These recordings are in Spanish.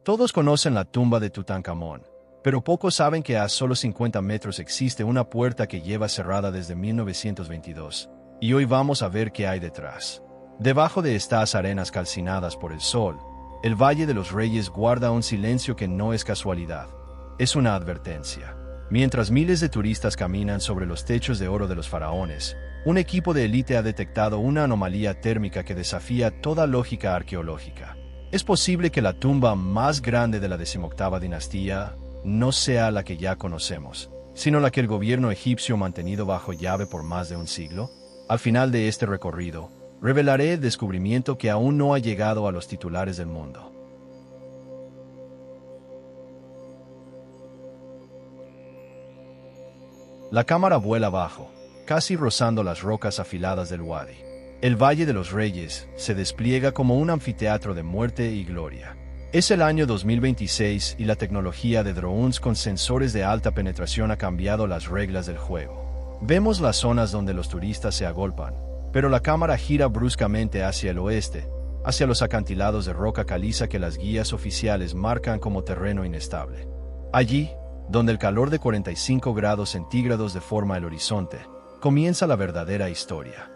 Todos conocen la tumba de Tutankamón, pero pocos saben que a solo 50 metros existe una puerta que lleva cerrada desde 1922, y hoy vamos a ver qué hay detrás. Debajo de estas arenas calcinadas por el sol, el Valle de los Reyes guarda un silencio que no es casualidad, es una advertencia. Mientras miles de turistas caminan sobre los techos de oro de los faraones, un equipo de élite ha detectado una anomalía térmica que desafía toda lógica arqueológica. Es posible que la tumba más grande de la 18ª dinastía no sea la que ya conocemos, sino la que el gobierno egipcio ha mantenido bajo llave por más de un siglo. Al final de este recorrido, revelaré el descubrimiento que aún no ha llegado a los titulares del mundo. La cámara vuela abajo, casi rozando las rocas afiladas del Wadi. El Valle de los Reyes se despliega como un anfiteatro de muerte y gloria. Es el año 2026 y la tecnología de drones con sensores de alta penetración ha cambiado las reglas del juego. Vemos las zonas donde los turistas se agolpan, pero la cámara gira bruscamente hacia el oeste, hacia los acantilados de roca caliza que las guías oficiales marcan como terreno inestable. Allí, donde el calor de 45 grados centígrados deforma el horizonte, comienza la verdadera historia.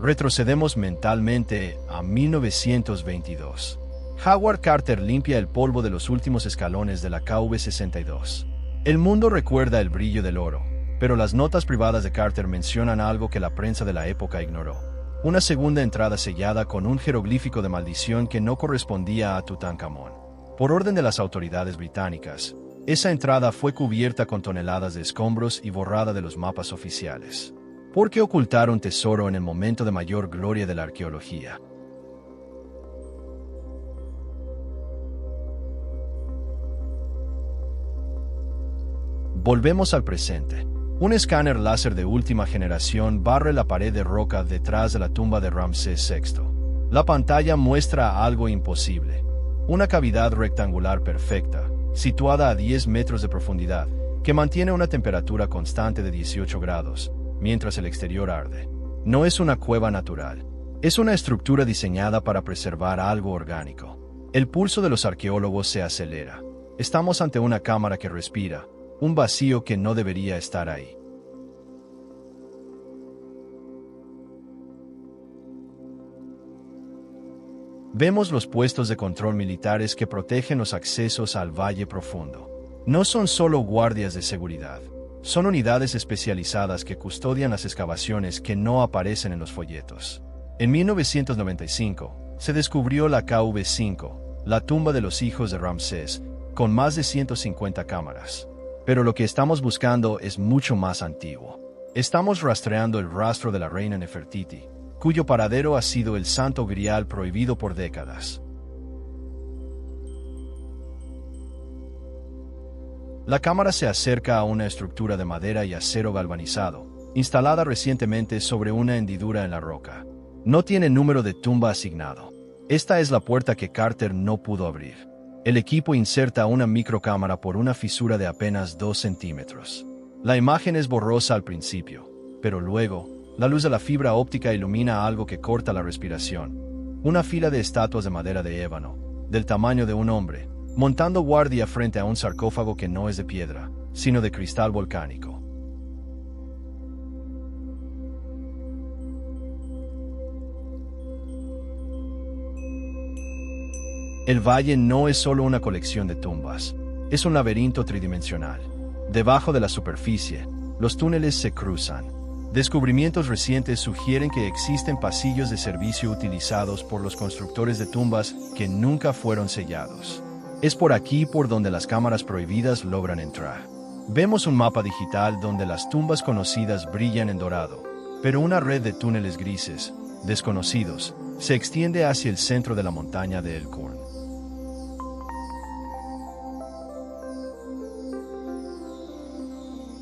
Retrocedemos mentalmente a 1922. Howard Carter limpia el polvo de los últimos escalones de la KV-62. El mundo recuerda el brillo del oro, pero las notas privadas de Carter mencionan algo que la prensa de la época ignoró. Una segunda entrada sellada con un jeroglífico de maldición que no correspondía a Tutankamón. Por orden de las autoridades británicas, esa entrada fue cubierta con toneladas de escombros y borrada de los mapas oficiales. ¿Por qué ocultar un tesoro en el momento de mayor gloria de la arqueología? Volvemos al presente. Un escáner láser de última generación barre la pared de roca detrás de la tumba de Ramsés VI. La pantalla muestra algo imposible. Una cavidad rectangular perfecta, situada a 10 metros de profundidad, que mantiene una temperatura constante de 18 grados, mientras el exterior arde. No es una cueva natural. Es una estructura diseñada para preservar algo orgánico. El pulso de los arqueólogos se acelera. Estamos ante una cámara que respira, un vacío que no debería estar ahí. Vemos los puestos de control militares que protegen los accesos al valle profundo. No son solo guardias de seguridad, son unidades especializadas que custodian las excavaciones que no aparecen en los folletos. En 1995, se descubrió la KV-5, la tumba de los hijos de Ramsés, con más de 150 cámaras. Pero lo que estamos buscando es mucho más antiguo. Estamos rastreando el rastro de la reina Nefertiti, cuyo paradero ha sido el santo grial prohibido por décadas. La cámara se acerca a una estructura de madera y acero galvanizado, instalada recientemente sobre una hendidura en la roca. No tiene número de tumba asignado. Esta es la puerta que Carter no pudo abrir. El equipo inserta una microcámara por una fisura de apenas 2 centímetros. La imagen es borrosa al principio, pero luego, la luz de la fibra óptica ilumina algo que corta la respiración. Una fila de estatuas de madera de ébano, del tamaño de un hombre, montando guardia frente a un sarcófago que no es de piedra, sino de cristal volcánico. El valle no es solo una colección de tumbas, es un laberinto tridimensional. Debajo de la superficie, los túneles se cruzan. Descubrimientos recientes sugieren que existen pasillos de servicio utilizados por los constructores de tumbas que nunca fueron sellados. Es por aquí por donde las cámaras prohibidas logran entrar. Vemos un mapa digital donde las tumbas conocidas brillan en dorado, pero una red de túneles grises, desconocidos, se extiende hacia el centro de la montaña de El Qurn.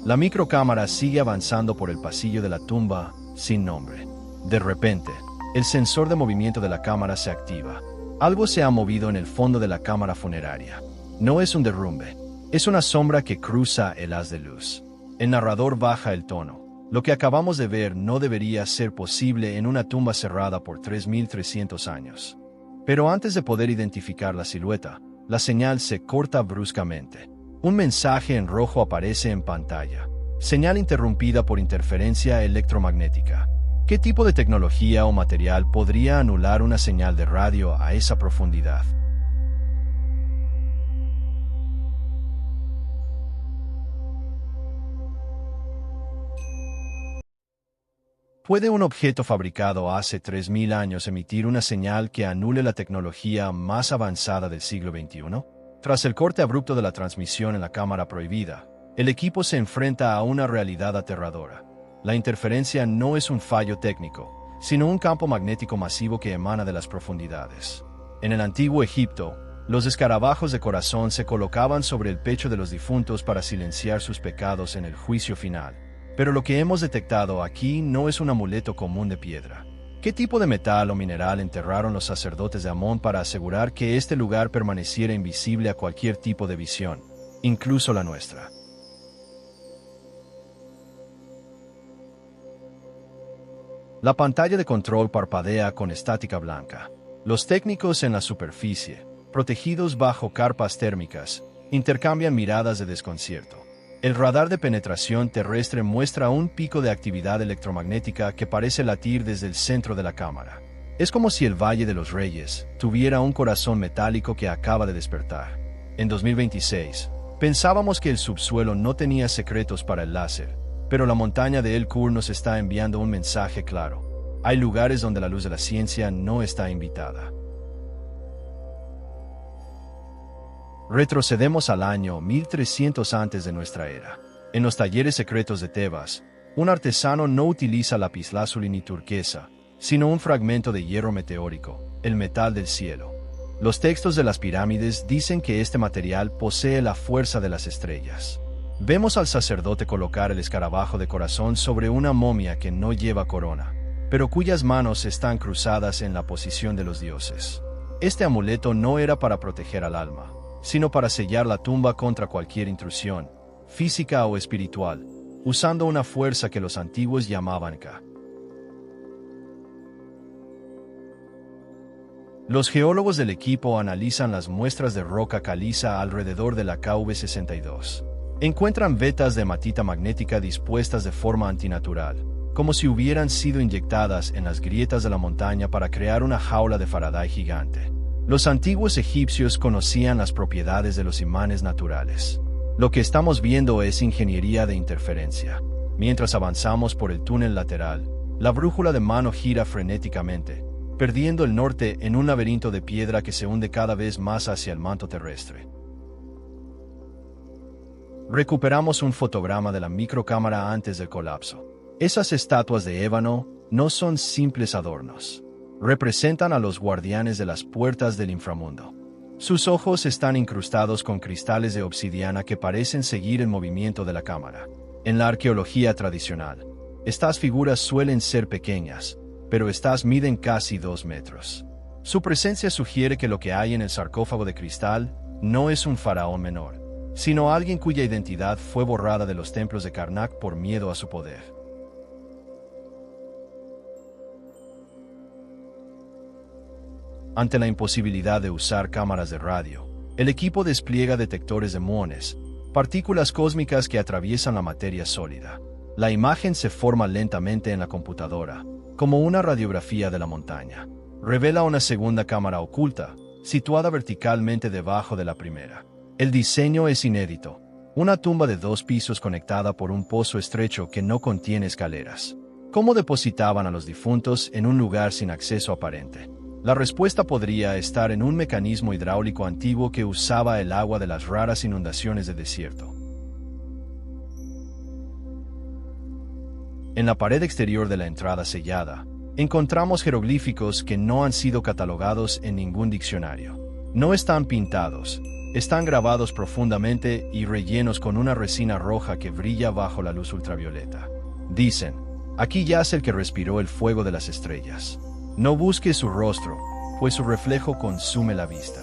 La microcámara sigue avanzando por el pasillo de la tumba sin nombre. De repente, el sensor de movimiento de la cámara se activa. Algo se ha movido en el fondo de la cámara funeraria. No es un derrumbe, es una sombra que cruza el haz de luz. El narrador baja el tono. Lo que acabamos de ver no debería ser posible en una tumba cerrada por 3.300 años. Pero antes de poder identificar la silueta, la señal se corta bruscamente. Un mensaje en rojo aparece en pantalla. Señal interrumpida por interferencia electromagnética. ¿Qué tipo de tecnología o material podría anular una señal de radio a esa profundidad? ¿Puede un objeto fabricado hace 3.000 años emitir una señal que anule la tecnología más avanzada del siglo XXI? Tras el corte abrupto de la transmisión en la cámara prohibida, el equipo se enfrenta a una realidad aterradora. La interferencia no es un fallo técnico, sino un campo magnético masivo que emana de las profundidades. En el antiguo Egipto, los escarabajos de corazón se colocaban sobre el pecho de los difuntos para silenciar sus pecados en el juicio final. Pero lo que hemos detectado aquí no es un amuleto común de piedra. ¿Qué tipo de metal o mineral enterraron los sacerdotes de Amón para asegurar que este lugar permaneciera invisible a cualquier tipo de visión, incluso la nuestra? La pantalla de control parpadea con estática blanca. Los técnicos en la superficie, protegidos bajo carpas térmicas, intercambian miradas de desconcierto. El radar de penetración terrestre muestra un pico de actividad electromagnética que parece latir desde el centro de la cámara. Es como si el Valle de los Reyes tuviera un corazón metálico que acaba de despertar. En 2026, pensábamos que el subsuelo no tenía secretos para el láser, pero la montaña de El Kur nos está enviando un mensaje claro. Hay lugares donde la luz de la ciencia no está invitada. Retrocedemos al año 1300 antes de nuestra era. En los talleres secretos de Tebas, un artesano no utiliza lapislázuli ni turquesa, sino un fragmento de hierro meteórico, el metal del cielo. Los textos de las pirámides dicen que este material posee la fuerza de las estrellas. Vemos al sacerdote colocar el escarabajo de corazón sobre una momia que no lleva corona, pero cuyas manos están cruzadas en la posición de los dioses. Este amuleto no era para proteger al alma, sino para sellar la tumba contra cualquier intrusión, física o espiritual, usando una fuerza que los antiguos llamaban Ka. Los geólogos del equipo analizan las muestras de roca caliza alrededor de la KV-62. Encuentran vetas de hematita magnética dispuestas de forma antinatural, como si hubieran sido inyectadas en las grietas de la montaña para crear una jaula de Faraday gigante. Los antiguos egipcios conocían las propiedades de los imanes naturales. Lo que estamos viendo es ingeniería de interferencia. Mientras avanzamos por el túnel lateral, la brújula de mano gira frenéticamente, perdiendo el norte en un laberinto de piedra que se hunde cada vez más hacia el manto terrestre. Recuperamos un fotograma de la microcámara antes del colapso. Esas estatuas de ébano no son simples adornos. Representan a los guardianes de las puertas del inframundo. Sus ojos están incrustados con cristales de obsidiana que parecen seguir el movimiento de la cámara. En la arqueología tradicional, estas figuras suelen ser pequeñas, pero estas miden casi 2 metros. Su presencia sugiere que lo que hay en el sarcófago de cristal no es un faraón menor, sino alguien cuya identidad fue borrada de los templos de Karnak por miedo a su poder. Ante la imposibilidad de usar cámaras de radio, el equipo despliega detectores de muones, partículas cósmicas que atraviesan la materia sólida. La imagen se forma lentamente en la computadora, como una radiografía de la montaña. Revela una segunda cámara oculta, situada verticalmente debajo de la primera. El diseño es inédito, una tumba de 2 pisos conectada por un pozo estrecho que no contiene escaleras. ¿Cómo depositaban a los difuntos en un lugar sin acceso aparente? La respuesta podría estar en un mecanismo hidráulico antiguo que usaba el agua de las raras inundaciones del desierto. En la pared exterior de la entrada sellada, encontramos jeroglíficos que no han sido catalogados en ningún diccionario. No están pintados, están grabados profundamente y rellenos con una resina roja que brilla bajo la luz ultravioleta. Dicen, aquí yace el que respiró el fuego de las estrellas. No busque su rostro, pues su reflejo consume la vista.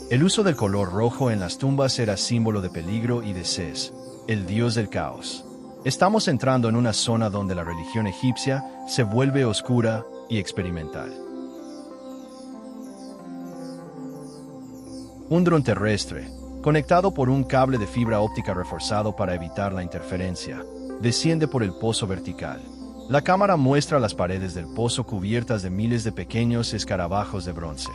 El uso del color rojo en las tumbas era símbolo de peligro y de Ses, el dios del caos. Estamos entrando en una zona donde la religión egipcia se vuelve oscura y experimental. Un dron terrestre, conectado por un cable de fibra óptica reforzado para evitar la interferencia, desciende por el pozo vertical. La cámara muestra las paredes del pozo cubiertas de miles de pequeños escarabajos de bronce.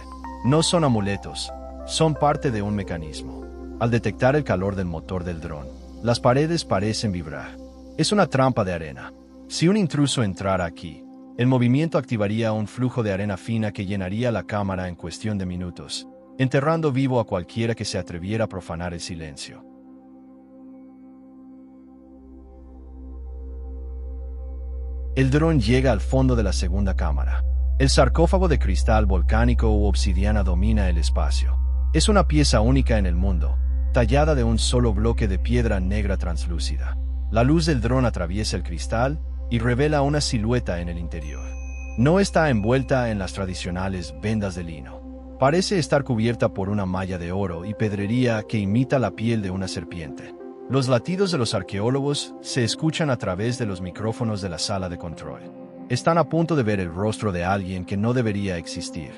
No son amuletos, son parte de un mecanismo. Al detectar el calor del motor del dron, las paredes parecen vibrar. Es una trampa de arena. Si un intruso entrara aquí, el movimiento activaría un flujo de arena fina que llenaría la cámara en cuestión de minutos, enterrando vivo a cualquiera que se atreviera a profanar el silencio. El dron llega al fondo de la segunda cámara. El sarcófago de cristal volcánico u obsidiana domina el espacio. Es una pieza única en el mundo, tallada de un solo bloque de piedra negra translúcida. La luz del dron atraviesa el cristal y revela una silueta en el interior. No está envuelta en las tradicionales vendas de lino. Parece estar cubierta por una malla de oro y pedrería que imita la piel de una serpiente. Los latidos de los arqueólogos se escuchan a través de los micrófonos de la sala de control. Están a punto de ver el rostro de alguien que no debería existir.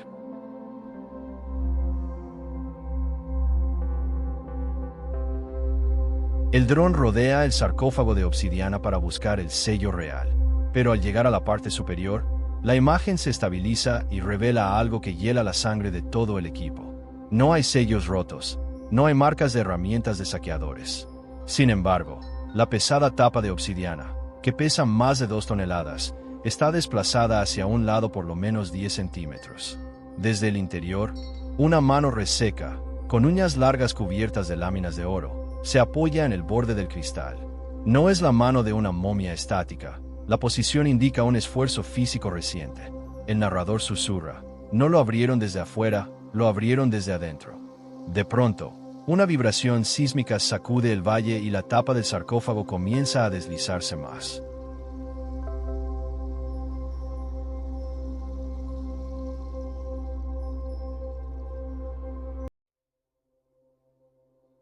El dron rodea el sarcófago de obsidiana para buscar el sello real, pero al llegar a la parte superior, la imagen se estabiliza y revela algo que hiela la sangre de todo el equipo. No hay sellos rotos, no hay marcas de herramientas de saqueadores. Sin embargo, la pesada tapa de obsidiana, que pesa más de 2 toneladas, está desplazada hacia un lado por lo menos 10 centímetros. Desde el interior, una mano reseca, con uñas largas cubiertas de láminas de oro, se apoya en el borde del cristal. No es la mano de una momia estática. La posición indica un esfuerzo físico reciente. El narrador susurra: no lo abrieron desde afuera, lo abrieron desde adentro. De pronto, una vibración sísmica sacude el valle y la tapa del sarcófago comienza a deslizarse más.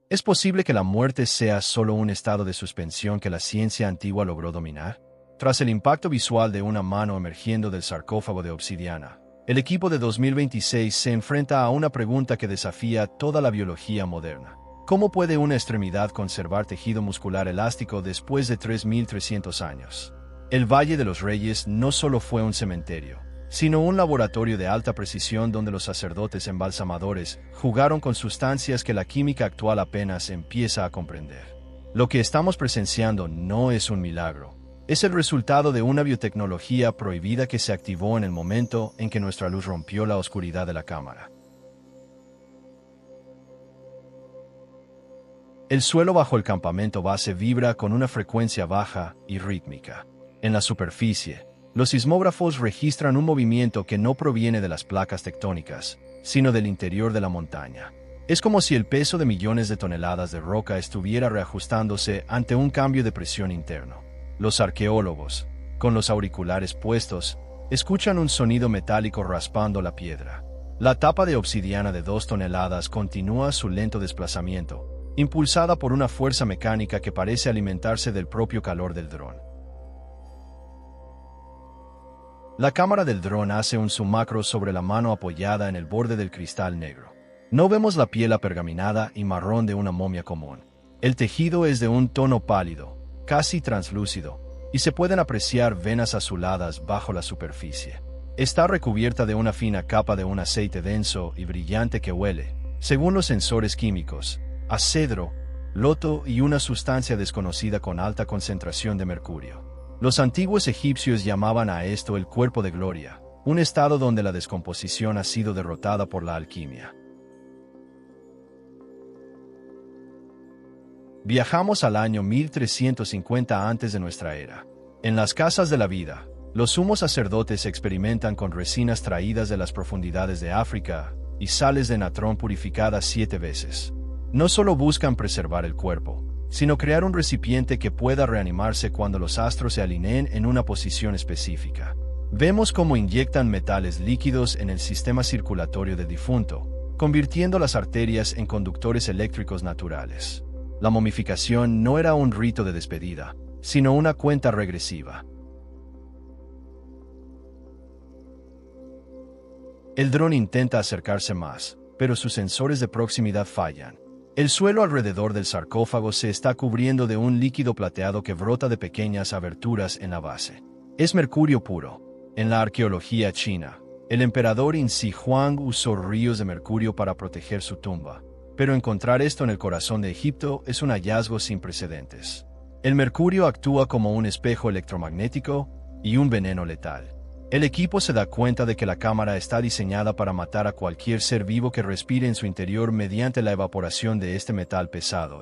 ¿Es posible que la muerte sea solo un estado de suspensión que la ciencia antigua logró dominar? Tras el impacto visual de una mano emergiendo del sarcófago de obsidiana, el equipo de 2026 se enfrenta a una pregunta que desafía toda la biología moderna. ¿Cómo puede una extremidad conservar tejido muscular elástico después de 3.300 años? El Valle de los Reyes no solo fue un cementerio, sino un laboratorio de alta precisión donde los sacerdotes embalsamadores jugaron con sustancias que la química actual apenas empieza a comprender. Lo que estamos presenciando no es un milagro. Es el resultado de una biotecnología prohibida que se activó en el momento en que nuestra luz rompió la oscuridad de la cámara. El suelo bajo el campamento base vibra con una frecuencia baja y rítmica. En la superficie, los sismógrafos registran un movimiento que no proviene de las placas tectónicas, sino del interior de la montaña. Es como si el peso de millones de toneladas de roca estuviera reajustándose ante un cambio de presión interno. Los arqueólogos, con los auriculares puestos, escuchan un sonido metálico raspando la piedra. La tapa de obsidiana de 2 toneladas continúa su lento desplazamiento, impulsada por una fuerza mecánica que parece alimentarse del propio calor del dron. La cámara del dron hace un zoom macro sobre la mano apoyada en el borde del cristal negro. No vemos la piel apergaminada y marrón de una momia común. El tejido es de un tono pálido, casi translúcido, y se pueden apreciar venas azuladas bajo la superficie. Está recubierta de una fina capa de un aceite denso y brillante que huele, según los sensores químicos, a cedro, loto y una sustancia desconocida con alta concentración de mercurio. Los antiguos egipcios llamaban a esto el cuerpo de gloria, un estado donde la descomposición ha sido derrotada por la alquimia. Viajamos al año 1350 antes de nuestra era. En las casas de la vida, los sumos sacerdotes experimentan con resinas traídas de las profundidades de África y sales de natrón purificadas 7 veces. No solo buscan preservar el cuerpo, sino crear un recipiente que pueda reanimarse cuando los astros se alineen en una posición específica. Vemos cómo inyectan metales líquidos en el sistema circulatorio del difunto, convirtiendo las arterias en conductores eléctricos naturales. La momificación no era un rito de despedida, sino una cuenta regresiva. El dron intenta acercarse más, pero sus sensores de proximidad fallan. El suelo alrededor del sarcófago se está cubriendo de un líquido plateado que brota de pequeñas aberturas en la base. Es mercurio puro. En la arqueología china, el emperador Insi Huang usó ríos de mercurio para proteger su tumba, pero encontrar esto en el corazón de Egipto es un hallazgo sin precedentes. El mercurio actúa como un espejo electromagnético y un veneno letal. El equipo se da cuenta de que la cámara está diseñada para matar a cualquier ser vivo que respire en su interior mediante la evaporación de este metal pesado.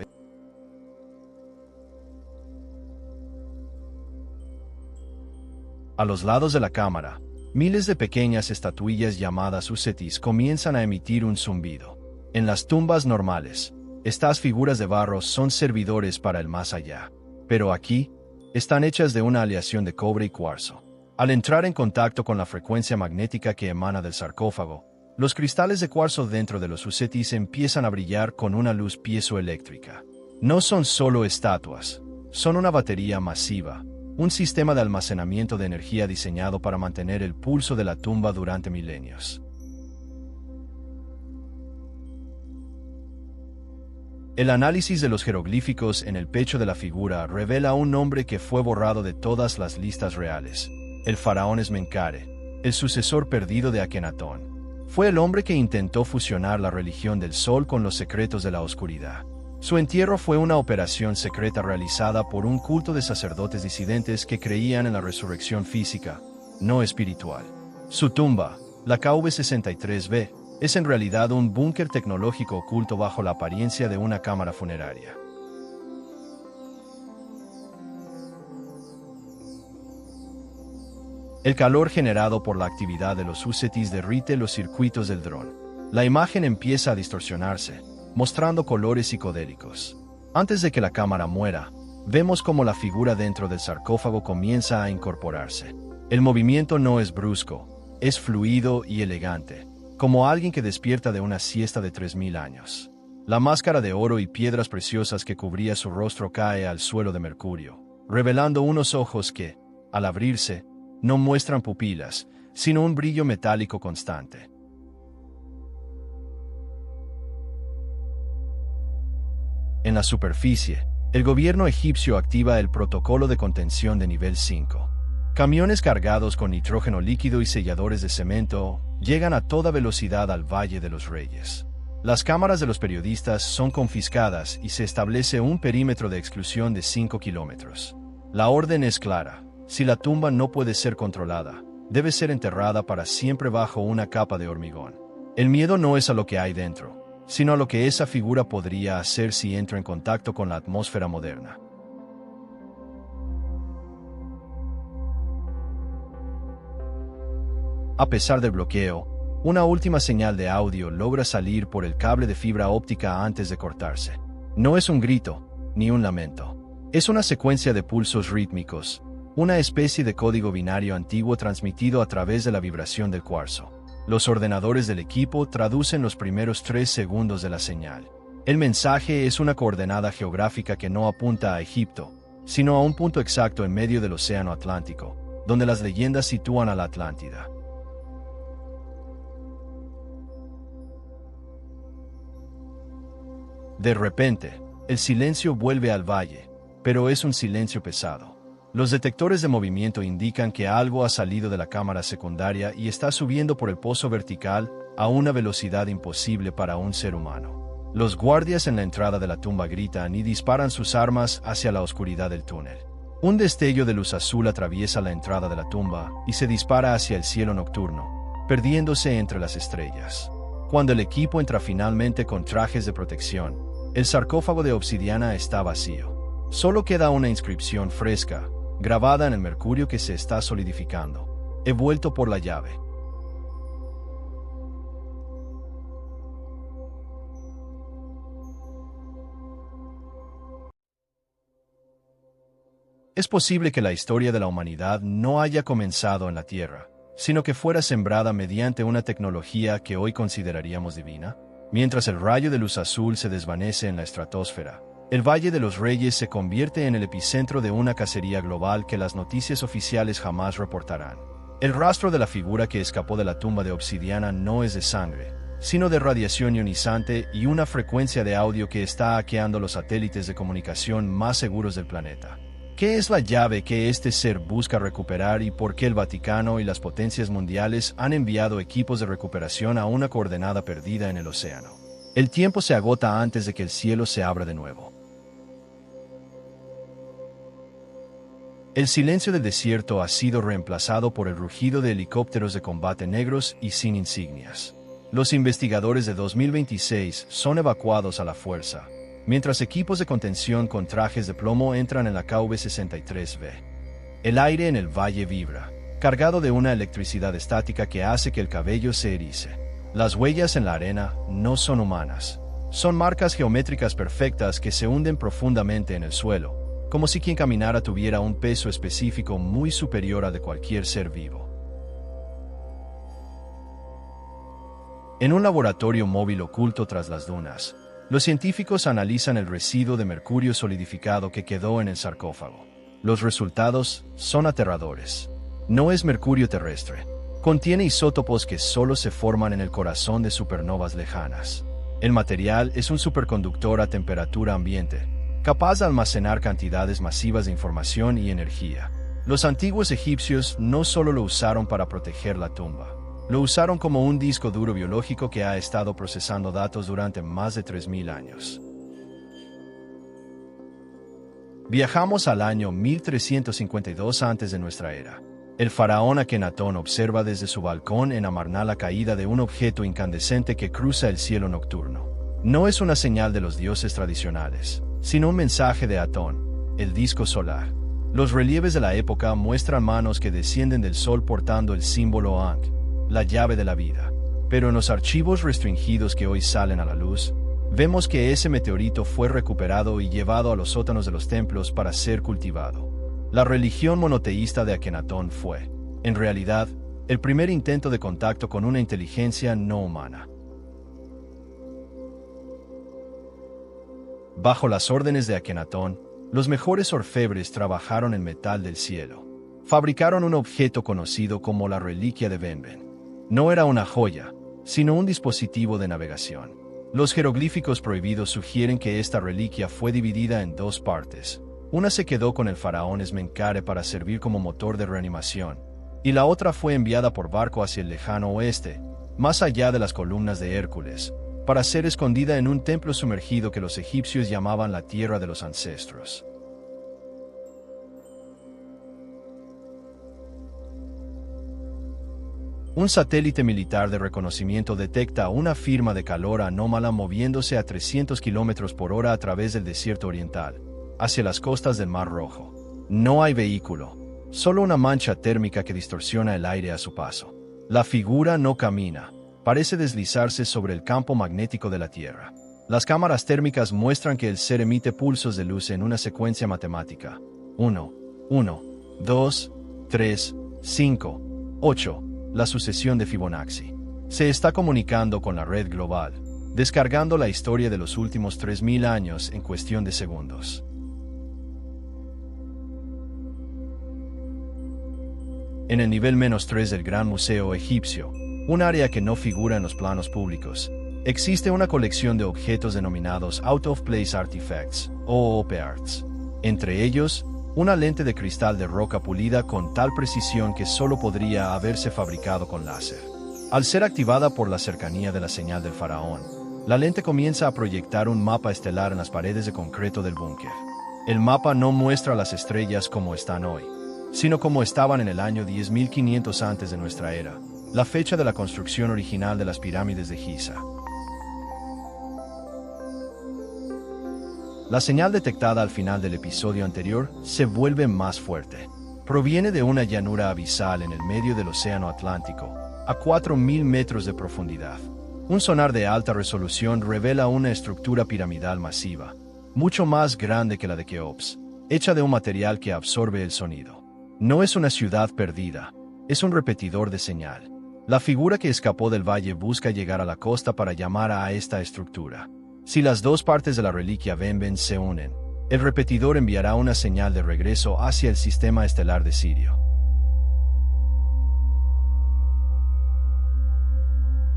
A los lados de la cámara, miles de pequeñas estatuillas llamadas usetis comienzan a emitir un zumbido. En las tumbas normales, estas figuras de barro son servidores para el más allá, pero aquí, están hechas de una aleación de cobre y cuarzo. Al entrar en contacto con la frecuencia magnética que emana del sarcófago, los cristales de cuarzo dentro de los usetis empiezan a brillar con una luz piezoeléctrica. No son solo estatuas, son una batería masiva, un sistema de almacenamiento de energía diseñado para mantener el pulso de la tumba durante milenios. El análisis de los jeroglíficos en el pecho de la figura revela un nombre que fue borrado de todas las listas reales: el faraón Esmenkare, el sucesor perdido de Akenatón. Fue el hombre que intentó fusionar la religión del sol con los secretos de la oscuridad. Su entierro fue una operación secreta realizada por un culto de sacerdotes disidentes que creían en la resurrección física, no espiritual. Su tumba, la KV-63B, es en realidad un búnker tecnológico oculto bajo la apariencia de una cámara funeraria. El calor generado por la actividad de los usetis derrite los circuitos del dron. La imagen empieza a distorsionarse, mostrando colores psicodélicos. Antes de que la cámara muera, vemos cómo la figura dentro del sarcófago comienza a incorporarse. El movimiento no es brusco, es fluido y elegante, como alguien que despierta de una siesta de 3000 años. La máscara de oro y piedras preciosas que cubría su rostro cae al suelo de mercurio, revelando unos ojos que, al abrirse, no muestran pupilas, sino un brillo metálico constante. En la superficie, el gobierno egipcio activa el protocolo de contención de nivel 5. Camiones cargados con nitrógeno líquido y selladores de cemento llegan a toda velocidad al Valle de los Reyes. Las cámaras de los periodistas son confiscadas y se establece un perímetro de exclusión de 5 kilómetros. La orden es clara: si la tumba no puede ser controlada, debe ser enterrada para siempre bajo una capa de hormigón. El miedo no es a lo que hay dentro, sino a lo que esa figura podría hacer si entra en contacto con la atmósfera moderna. A pesar del bloqueo, una última señal de audio logra salir por el cable de fibra óptica antes de cortarse. No es un grito, ni un lamento. Es una secuencia de pulsos rítmicos, una especie de código binario antiguo transmitido a través de la vibración del cuarzo. Los ordenadores del equipo traducen los primeros 3 segundos de la señal. El mensaje es una coordenada geográfica que no apunta a Egipto, sino a un punto exacto en medio del Océano Atlántico, donde las leyendas sitúan a la Atlántida. De repente, el silencio vuelve al valle, pero es un silencio pesado. Los detectores de movimiento indican que algo ha salido de la cámara secundaria y está subiendo por el pozo vertical a una velocidad imposible para un ser humano. Los guardias en la entrada de la tumba gritan y disparan sus armas hacia la oscuridad del túnel. Un destello de luz azul atraviesa la entrada de la tumba y se dispara hacia el cielo nocturno, perdiéndose entre las estrellas. Cuando el equipo entra finalmente con trajes de protección, el sarcófago de obsidiana está vacío. Solo queda una inscripción fresca, grabada en el mercurio que se está solidificando. He vuelto por la llave. Es posible que la historia de la humanidad no haya comenzado en la Tierra, sino que fuera sembrada mediante una tecnología que hoy consideraríamos divina. Mientras el rayo de luz azul se desvanece en la estratosfera, El Valle de los Reyes se convierte en el epicentro de una cacería global que las noticias oficiales jamás reportarán. El rastro de la figura que escapó de la tumba de obsidiana no es de sangre, sino de radiación ionizante y una frecuencia de audio que está hackeando los satélites de comunicación más seguros del planeta. ¿Qué es la llave que este ser busca recuperar y por qué el Vaticano y las potencias mundiales han enviado equipos de recuperación a una coordenada perdida en el océano? El tiempo se agota antes de que el cielo se abra de nuevo. El silencio del desierto ha sido reemplazado por el rugido de helicópteros de combate negros y sin insignias. Los investigadores de 2026 son evacuados a la fuerza, mientras equipos de contención con trajes de plomo entran en la KV-63B. El aire en el valle vibra, cargado de una electricidad estática que hace que el cabello se erice. Las huellas en la arena no son humanas. Son marcas geométricas perfectas que se hunden profundamente en el suelo, como si quien caminara tuviera un peso específico muy superior al de cualquier ser vivo. En un laboratorio móvil oculto tras las dunas, los científicos analizan el residuo de mercurio solidificado que quedó en el sarcófago. Los resultados son aterradores. No es mercurio terrestre. Contiene isótopos que solo se forman en el corazón de supernovas lejanas. El material es un superconductor a temperatura ambiente, capaz de almacenar cantidades masivas de información y energía. Los antiguos egipcios no solo lo usaron para proteger la tumba, lo usaron como un disco duro biológico que ha estado procesando datos durante más de 3000 años. Viajamos al año 1352 antes de nuestra era. El faraón Akenatón observa desde su balcón en Amarna la caída de un objeto incandescente que cruza el cielo nocturno. No es una señal de los dioses tradicionales, sino un mensaje de Atón, el disco solar. Los relieves de la época muestran manos que descienden del sol portando el símbolo Ankh, la llave de la vida. Pero en los archivos restringidos que hoy salen a la luz, vemos que ese meteorito fue recuperado y llevado a los sótanos de los templos para ser cultivado. La religión monoteísta de Akenatón fue, en realidad, el primer intento de contacto con una inteligencia no humana. Bajo las órdenes de Akenatón, los mejores orfebres trabajaron en metal del cielo. Fabricaron un objeto conocido como la reliquia de Benben. No era una joya, sino un dispositivo de navegación. Los jeroglíficos prohibidos sugieren que esta reliquia fue dividida en dos partes. Una se quedó con el faraón Esmenkare para servir como motor de reanimación, y la otra fue enviada por barco hacia el lejano oeste, más allá de las columnas de Hércules, para ser escondida en un templo sumergido que los egipcios llamaban la tierra de los ancestros. Un satélite militar de reconocimiento detecta una firma de calor anómala moviéndose a 300 km por hora a través del desierto oriental, hacia las costas del Mar Rojo. No hay vehículo, solo una mancha térmica que distorsiona el aire a su paso. La figura no camina. Parece deslizarse sobre el campo magnético de la Tierra. Las cámaras térmicas muestran que el ser emite pulsos de luz en una secuencia matemática. 1, 1, 2, 3, 5, 8, la sucesión de Fibonacci. Se está comunicando con la red global, descargando la historia de los últimos 3000 años en cuestión de segundos. En el nivel -3 del Gran Museo Egipcio, un área que no figura en los planos públicos, existe una colección de objetos denominados Out of Place Artifacts, o OP-Arts. Entre ellos, una lente de cristal de roca pulida con tal precisión que solo podría haberse fabricado con láser. Al ser activada por la cercanía de la señal del faraón, la lente comienza a proyectar un mapa estelar en las paredes de concreto del búnker. El mapa no muestra las estrellas como están hoy, sino como estaban en el año 10.500 antes de nuestra era, la fecha de la construcción original de las pirámides de Giza. La señal detectada al final del episodio anterior se vuelve más fuerte. Proviene de una llanura abisal en el medio del Océano Atlántico, a 4.000 metros de profundidad. Un sonar de alta resolución revela una estructura piramidal masiva, mucho más grande que la de Keops, hecha de un material que absorbe el sonido. No es una ciudad perdida, es un repetidor de señal. La figura que escapó del valle busca llegar a la costa para llamar a esta estructura. Si las dos partes de la reliquia Benben se unen, el repetidor enviará una señal de regreso hacia el sistema estelar de Sirio.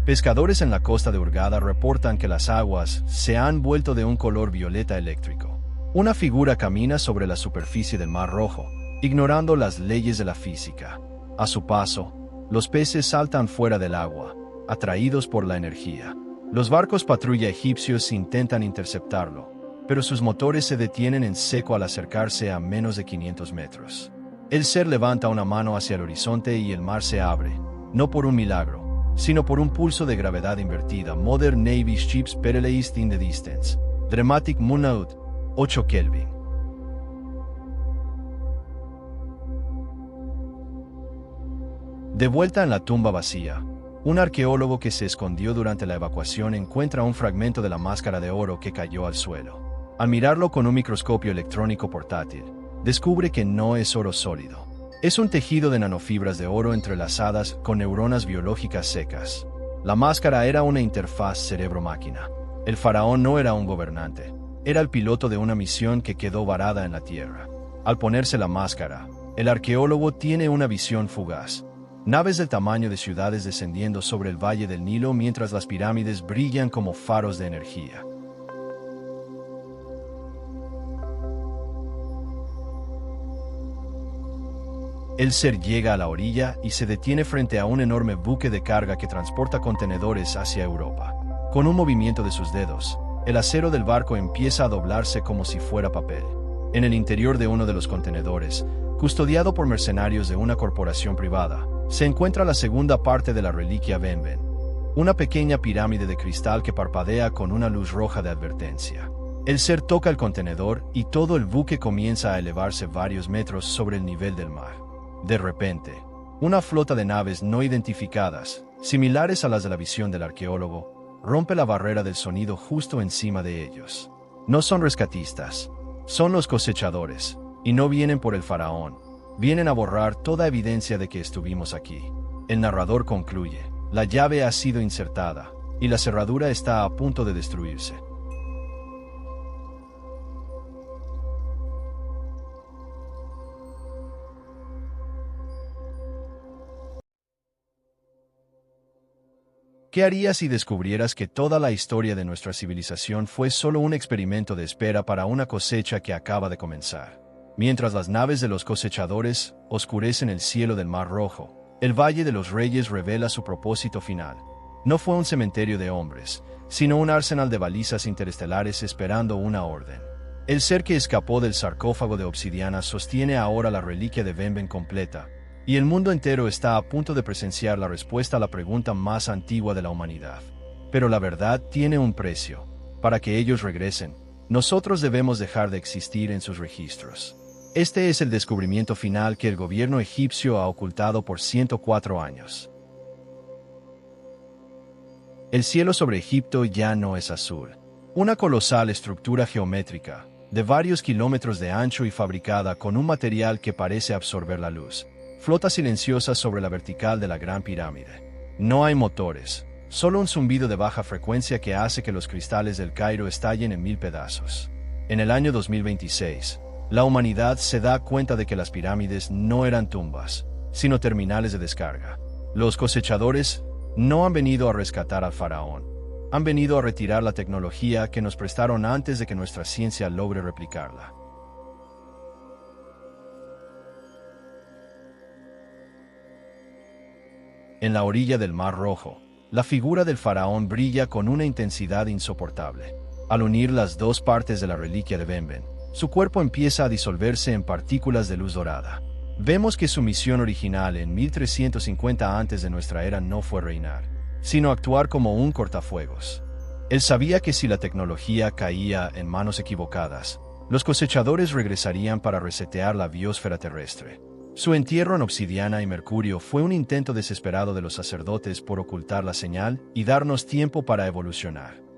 Pescadores en la costa de Hurghada reportan que las aguas se han vuelto de un color violeta eléctrico. Una figura camina sobre la superficie del Mar Rojo, ignorando las leyes de la física. A su paso, los peces saltan fuera del agua, atraídos por la energía. Los barcos patrulla egipcios intentan interceptarlo, pero sus motores se detienen en seco al acercarse a menos de 500 metros. El ser levanta una mano hacia el horizonte y el mar se abre, no por un milagro, sino por un pulso de gravedad invertida. Modern Navy Ships Perilous in the Distance. Dramatic Moonlight, 8 Kelvin. De vuelta en la tumba vacía, un arqueólogo que se escondió durante la evacuación encuentra un fragmento de la máscara de oro que cayó al suelo. Al mirarlo con un microscopio electrónico portátil, descubre que no es oro sólido. Es un tejido de nanofibras de oro entrelazadas con neuronas biológicas secas. La máscara era una interfaz cerebro-máquina. El faraón no era un gobernante, era el piloto de una misión que quedó varada en la tierra. Al ponerse la máscara, el arqueólogo tiene una visión fugaz. Naves del tamaño de ciudades descendiendo sobre el valle del Nilo mientras las pirámides brillan como faros de energía. El ser llega a la orilla y se detiene frente a un enorme buque de carga que transporta contenedores hacia Europa. Con un movimiento de sus dedos, el acero del barco empieza a doblarse como si fuera papel. En el interior de uno de los contenedores, custodiado por mercenarios de una corporación privada, se encuentra la segunda parte de la reliquia Benben, una pequeña pirámide de cristal que parpadea con una luz roja de advertencia. El ser toca el contenedor y todo el buque comienza a elevarse varios metros sobre el nivel del mar. De repente, una flota de naves no identificadas, similares a las de la visión del arqueólogo, rompe la barrera del sonido justo encima de ellos. No son rescatistas, son los cosechadores, y no vienen por el faraón, vienen a borrar toda evidencia de que estuvimos aquí. El narrador concluye, la llave ha sido insertada, y la cerradura está a punto de destruirse. ¿Qué harías si descubrieras que toda la historia de nuestra civilización fue solo un experimento de espera para una cosecha que acaba de comenzar? Mientras las naves de los cosechadores oscurecen el cielo del Mar Rojo, el Valle de los Reyes revela su propósito final. No fue un cementerio de hombres, sino un arsenal de balizas interestelares esperando una orden. El ser que escapó del sarcófago de obsidiana sostiene ahora la reliquia de Benben completa, y el mundo entero está a punto de presenciar la respuesta a la pregunta más antigua de la humanidad. Pero la verdad tiene un precio. Para que ellos regresen, nosotros debemos dejar de existir en sus registros. Este es el descubrimiento final que el gobierno egipcio ha ocultado por 104 años. El cielo sobre Egipto ya no es azul. Una colosal estructura geométrica, de varios kilómetros de ancho y fabricada con un material que parece absorber la luz, flota silenciosa sobre la vertical de la Gran Pirámide. No hay motores, solo un zumbido de baja frecuencia que hace que los cristales del Cairo estallen en 1000 pedazos. En el año 2026, la humanidad se da cuenta de que las pirámides no eran tumbas, sino terminales de descarga. Los cosechadores no han venido a rescatar al faraón, han venido a retirar la tecnología que nos prestaron antes de que nuestra ciencia logre replicarla. En la orilla del Mar Rojo, la figura del faraón brilla con una intensidad insoportable. Al unir las dos partes de la reliquia de Benben, su cuerpo empieza a disolverse en partículas de luz dorada. Vemos que su misión original en 1350 antes de nuestra era no fue reinar, sino actuar como un cortafuegos. Él sabía que si la tecnología caía en manos equivocadas, los cosechadores regresarían para resetear la biosfera terrestre. Su entierro en obsidiana y mercurio fue un intento desesperado de los sacerdotes por ocultar la señal y darnos tiempo para evolucionar.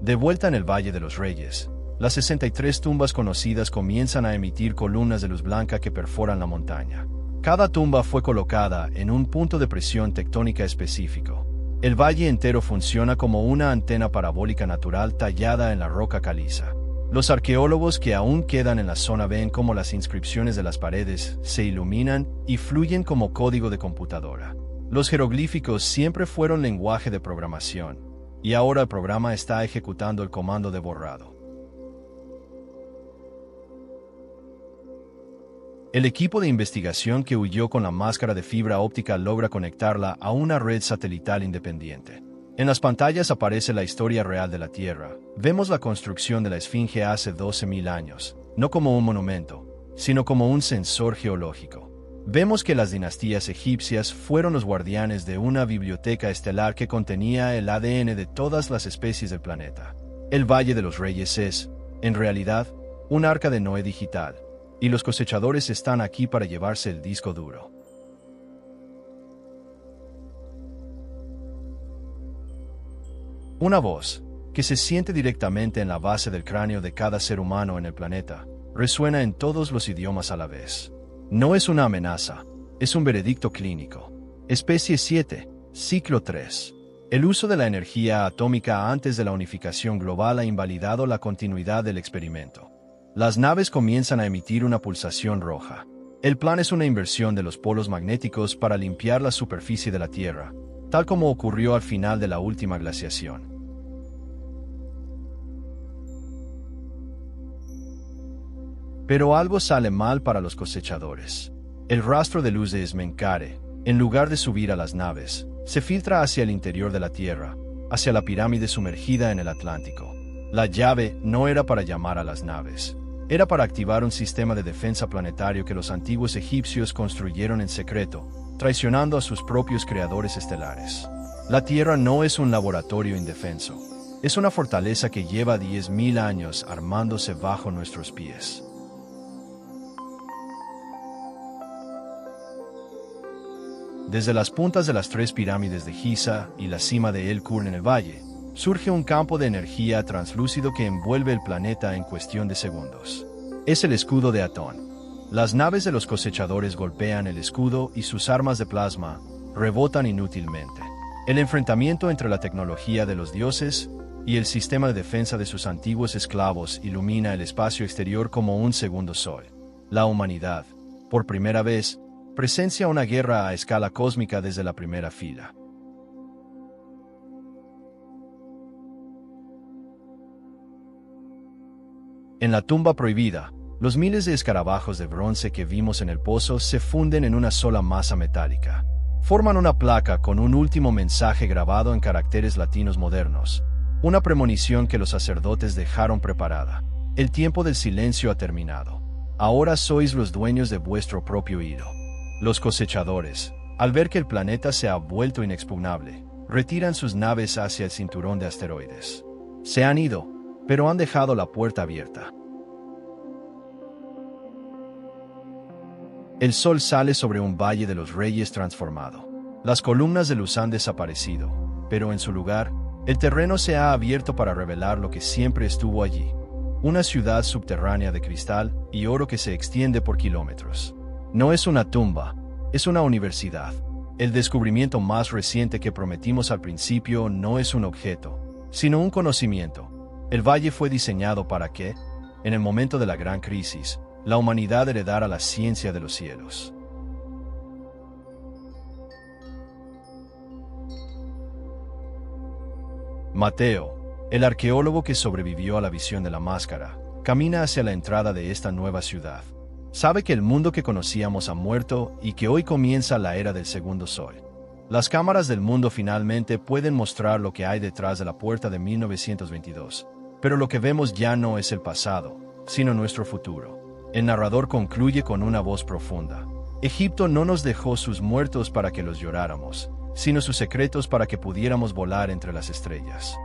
De vuelta en el Valle de los Reyes, las 63 tumbas conocidas comienzan a emitir columnas de luz blanca que perforan la montaña. Cada tumba fue colocada en un punto de presión tectónica específico. El valle entero funciona como una antena parabólica natural tallada en la roca caliza. Los arqueólogos que aún quedan en la zona ven cómo las inscripciones de las paredes se iluminan y fluyen como código de computadora. Los jeroglíficos siempre fueron lenguaje de programación, y ahora el programa está ejecutando el comando de borrado. El equipo de investigación que huyó con la máscara de fibra óptica logra conectarla a una red satelital independiente. En las pantallas aparece la historia real de la Tierra. Vemos la construcción de la Esfinge hace 12.000 años, no como un monumento, sino como un sensor geológico. Vemos que las dinastías egipcias fueron los guardianes de una biblioteca estelar que contenía el ADN de todas las especies del planeta. El Valle de los Reyes es, en realidad, un arca de Noé digital, y los cosechadores están aquí para llevarse el disco duro. Una voz, que se siente directamente en la base del cráneo de cada ser humano en el planeta, resuena en todos los idiomas a la vez. No es una amenaza, es un veredicto clínico. Especie 7, ciclo 3. El uso de la energía atómica antes de la unificación global ha invalidado la continuidad del experimento. Las naves comienzan a emitir una pulsación roja. El plan es una inversión de los polos magnéticos para limpiar la superficie de la Tierra, tal como ocurrió al final de la última glaciación. Pero algo sale mal para los cosechadores. El rastro de luz de Smenkhare, en lugar de subir a las naves, se filtra hacia el interior de la Tierra, hacia la pirámide sumergida en el Atlántico. La llave no era para llamar a las naves. Era para activar un sistema de defensa planetario que los antiguos egipcios construyeron en secreto, traicionando a sus propios creadores estelares. La Tierra no es un laboratorio indefenso. Es una fortaleza que lleva 10.000 años armándose bajo nuestros pies. Desde las puntas de las 3 pirámides de Giza y la cima de El Qurn en el valle, surge un campo de energía translúcido que envuelve el planeta en cuestión de segundos. Es el escudo de Atón. Las naves de los cosechadores golpean el escudo y sus armas de plasma rebotan inútilmente. El enfrentamiento entre la tecnología de los dioses y el sistema de defensa de sus antiguos esclavos ilumina el espacio exterior como un segundo sol. La humanidad, por primera vez, presencia una guerra a escala cósmica desde la primera fila. En la tumba prohibida, los miles de escarabajos de bronce que vimos en el pozo se funden en una sola masa metálica. Forman una placa con un último mensaje grabado en caracteres latinos modernos, una premonición que los sacerdotes dejaron preparada. El tiempo del silencio ha terminado. Ahora sois los dueños de vuestro propio hilo. Los cosechadores, al ver que el planeta se ha vuelto inexpugnable, retiran sus naves hacia el cinturón de asteroides. Se han ido, pero han dejado la puerta abierta. El sol sale sobre un valle de los reyes transformado. Las columnas de luz han desaparecido, pero en su lugar, el terreno se ha abierto para revelar lo que siempre estuvo allí. Una ciudad subterránea de cristal y oro que se extiende por kilómetros. No es una tumba, es una universidad. El descubrimiento más reciente que prometimos al principio no es un objeto, sino un conocimiento. El valle fue diseñado para que, en el momento de la gran crisis, la humanidad heredara la ciencia de los cielos. Mateo, el arqueólogo que sobrevivió a la visión de la máscara, camina hacia la entrada de esta nueva ciudad. Sabe que el mundo que conocíamos ha muerto y que hoy comienza la era del segundo sol. Las cámaras del mundo finalmente pueden mostrar lo que hay detrás de la puerta de 1922, pero lo que vemos ya no es el pasado, sino nuestro futuro. El narrador concluye con una voz profunda. Egipto no nos dejó sus muertos para que los lloráramos, sino sus secretos para que pudiéramos volar entre las estrellas.